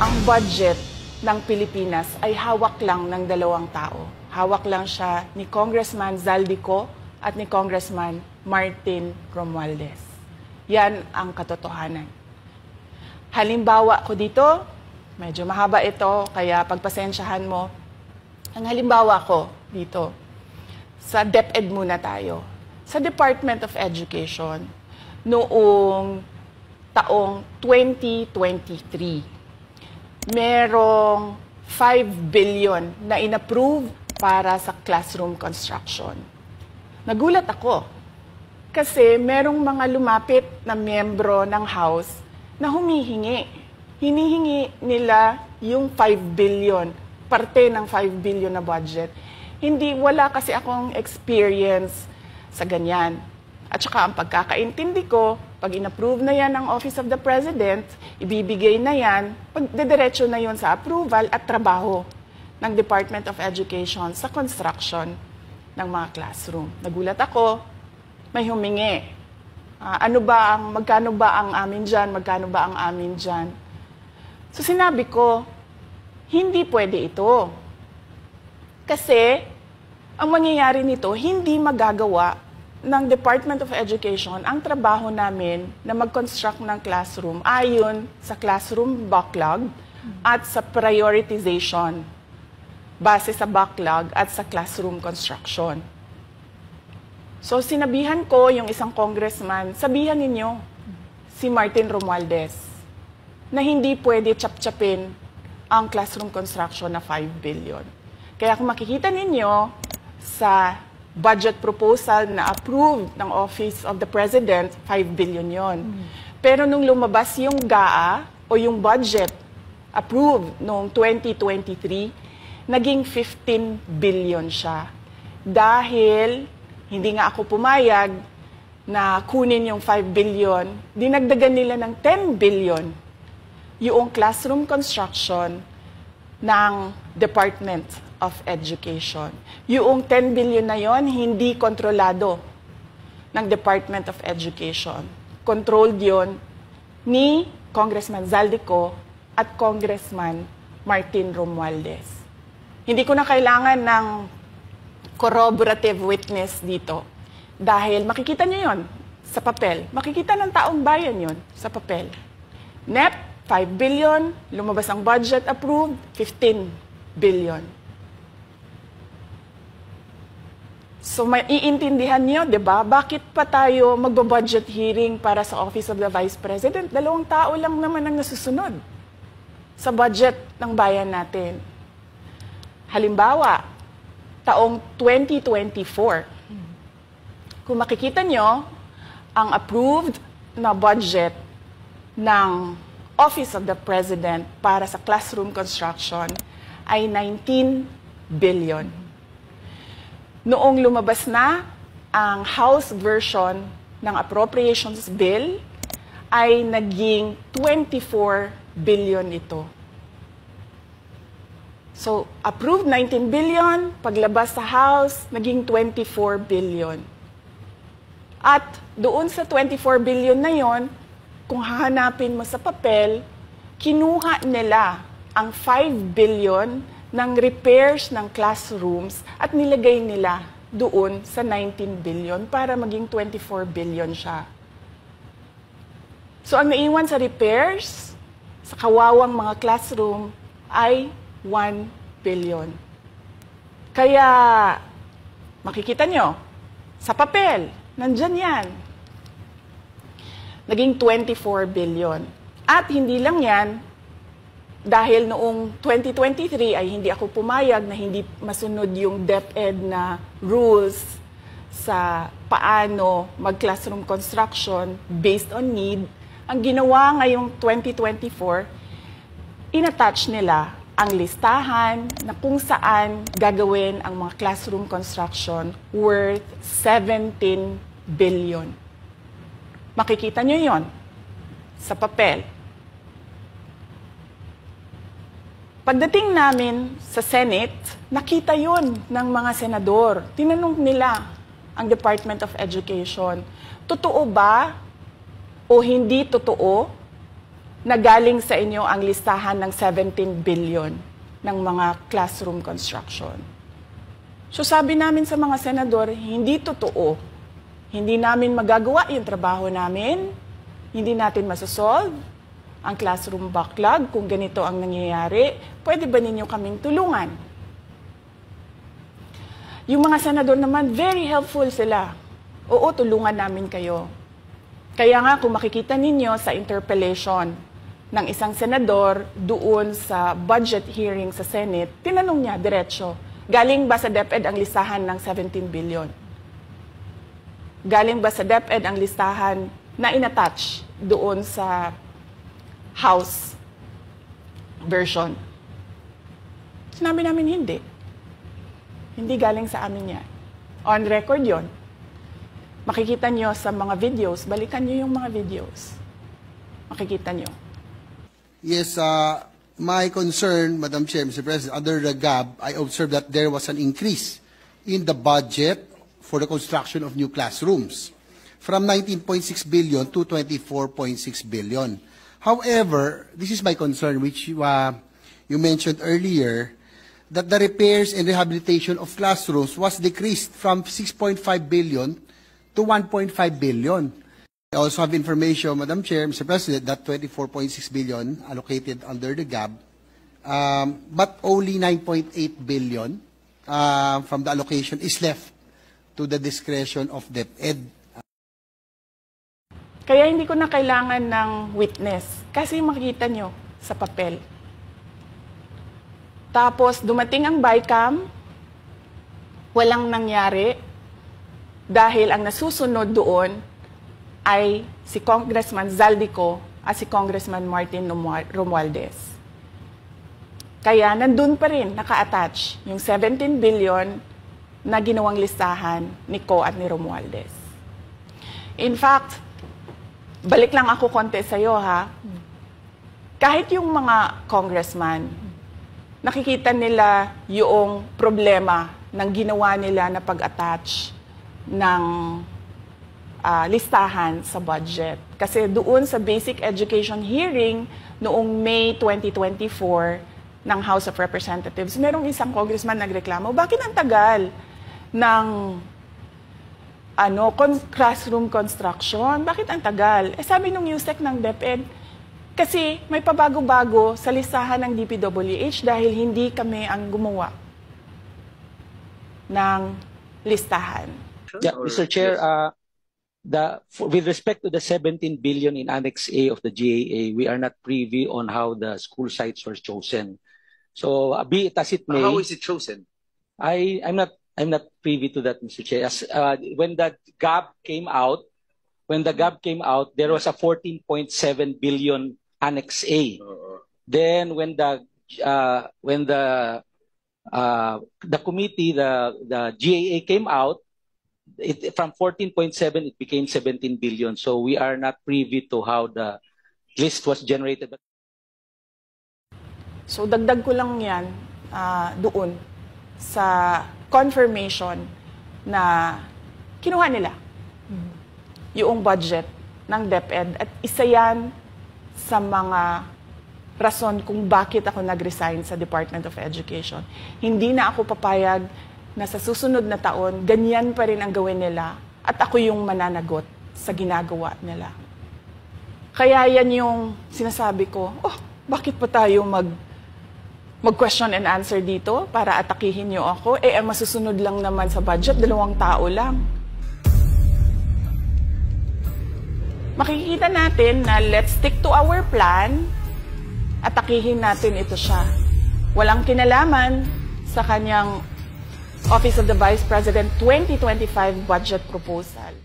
ang budget ng Pilipinas ay hawak lang ng dalawang tao. Hawak lang siya ni Congressman Zaldico at ni Congressman Martin Romualdez. Yan ang katotohanan. Halimbawa ko dito, medyo mahaba ito, kaya pagpasensyahan mo. Ang halimbawa ko dito, sa DepEd muna tayo. Sa Department of Education, noong taong 2023, merong 5 billion na inapprove para sa classroom construction. Nagulat ako kasi merong mga lumapit na miyembro ng House na humihingi. Hinihingi nila yung 5 billion, parte ng 5 billion na budget. Wala kasi akong experience sa ganyan. At saka ang pagkakaintindi ko, pag inapprove na yan ng Office of the President, ibibigay na yan, pagdediretso na yun sa approval at trabaho ng Department of Education sa construction ng mga classroom. Nagulat ako, may humingi. Magkano ba ang amin dyan? Magkano ba ang amin dyan? So sinabi ko, hindi pwede ito. Kasi ang mangyayari nito, hindi magagawa ng Department of Education ang trabaho namin na mag-construct ng classroom ayon sa classroom backlog at sa prioritization base sa backlog at sa classroom construction. So sinabihan ko yung isang congressman, sabihan ninyo si Martin Romualdez na hindi pwede chap-chapin ang classroom construction na 5 billion. Kaya kung makikita ninyo sa budget proposal na approved ng Office of the President, 5 billion yon. Pero nung lumabas yung GAA o yung budget approved noong 2023, naging 15 billion siya. Dahil hindi nga ako pumayag na kunin yung 5 billion, dinagdagan nila ng 10 billion yung classroom construction ng Department of Education. Yung 10 billion na yon hindi kontrolado ng Department of Education. Controlled yon ni Congressman Zaldico at Congressman Martin Romualdez. Hindi ko na kailangan ng corroborative witness dito dahil makikita niyo yon sa papel. Makikita ng taong bayan yon sa papel. NEP, 5 billion, lumabas ang budget approved, 15 billion. So maiintindihan niyo, 'di ba? Bakit pa tayo magbo-budget hearing para sa Office of the Vice President? 2 tao lang naman ang nasusunod sa budget ng bayan natin. Halimbawa, taong 2024. Kung makikita niyo, ang approved na budget ng Office of the President para sa classroom construction ay 19 billion. Noong lumabas na ang House version ng Appropriations Bill, ay naging 24 billion ito. So, approved 19 billion, paglabas sa House, naging 24 billion. At doon sa 24 billion na yon, kung hahanapin mo sa papel, kinuha nila ang 5 billion ng repairs ng classrooms at nilagay nila doon sa 19 billion para maging 24 billion siya. So ang naiwan sa repairs, sa kawawang mga classroom, ay 1 billion. Kaya makikita nyo, sa papel, nandyan yan. Naging 24 billion. At hindi lang yan, dahil noong 2023 ay hindi ako pumayag na hindi masunod yung DepEd na rules sa paano mag-classroom construction based on need, ang ginawa ngayong 2024, inattach nila ang listahan na kung saan gagawin ang mga classroom construction worth 17 billion. Makikita nyo yon sa papel. Pagdating namin sa Senate, nakita yon ng mga senador. Tinanong nila ang Department of Education, totoo ba o hindi totoo na galing sa inyo ang listahan ng 17 billion ng mga classroom construction. So sabi namin sa mga senador, hindi totoo. Hindi namin magagawa yung trabaho namin. Hindi natin masosolve ang classroom backlog kung ganito ang nangyayari. Pwede ba ninyo kaming tulungan? Yung mga senador naman, very helpful sila. Oo, tulungan namin kayo. Kaya nga kung makikita ninyo sa interpellation ng isang senador doon sa budget hearing sa Senate, tinanong niya diretso, galing ba sa DepEd ang listahan ng 17 billion? Galing ba sa DepEd ang listahan na inattach doon sa House version? Sinabi namin hindi. Hindi galing sa amin yan. On record yon. Makikita nyo sa mga videos, balikan nyo yung mga videos. Makikita nyo. Yes, my concern, Madam Chair, Mr. President, under the GAB, I observed that there was an increase in the budget for the construction of new classrooms from 19.6 billion to 24.6 billion. However, this is my concern, which you mentioned earlier, that the repairs and rehabilitation of classrooms was decreased from 6.5 billion to 1.5 billion. I also have information, Madam Chair, Mr. President, that 24.6 billion allocated under the GAB, but only 9.8 billion from the allocation is left to the discretion of DepEd. Kaya hindi ko na kailangan ng witness kasi makikita nyo sa papel. Tapos dumating ang BICAM, walang nangyari dahil ang nasusunod doon ay si Congressman Zaldico at si Congressman Martin Romualdez. Kaya nandun pa rin naka-attach yung 17 billion na ginawang listahan ni Co at ni Romualdez. In fact, balik lang ako konti sa'yo ha. Kahit yung mga congressman, nakikita nila yung problema ng ginawa nila na pag-attach ng listahan sa budget. Kasi doon sa basic education hearing noong May 2024 ng House of Representatives, merong isang congressman nagreklamo, bakit ang tagal ng classroom construction? Bakit ang tagal? Eh sabi nung USEC ng DepEd, kasi may pabago-bago sa listahan ng DPWH dahil hindi kami ang gumawa ng listahan. Yeah, Mr. Chair, with respect to the 17 billion in Annex A of the GAA, we are not privy on how the school sites were chosen. So, be it as it may. How is it chosen? I'm not privy to that, Mr. Chair. When the GAB came out, there was a 14.7 billion Annex A. Then when the committee, the GAA came out, from 14.7 it became 17 billion. So we are not privy to how the list was generated. So dagdag ko lang yan doon sa confirmation na kinuha nila yung budget ng DepEd at isa yan sa mga rason kung bakit ako nag-resign sa Department of Education. Hindi na ako papayag na sa susunod na taon, ganyan pa rin ang gawin nila at ako yung mananagot sa ginagawa nila. Kaya yan yung sinasabi ko, bakit pa tayo mag-question and answer dito para atakihin niyo ako? Ang masusunod lang naman sa budget, 2 tao lang. Makikita natin na let's stick to our plan, atakihin natin ito siya. Walang kinalaman sa kanyang Office of the Vice President 2025 budget proposal.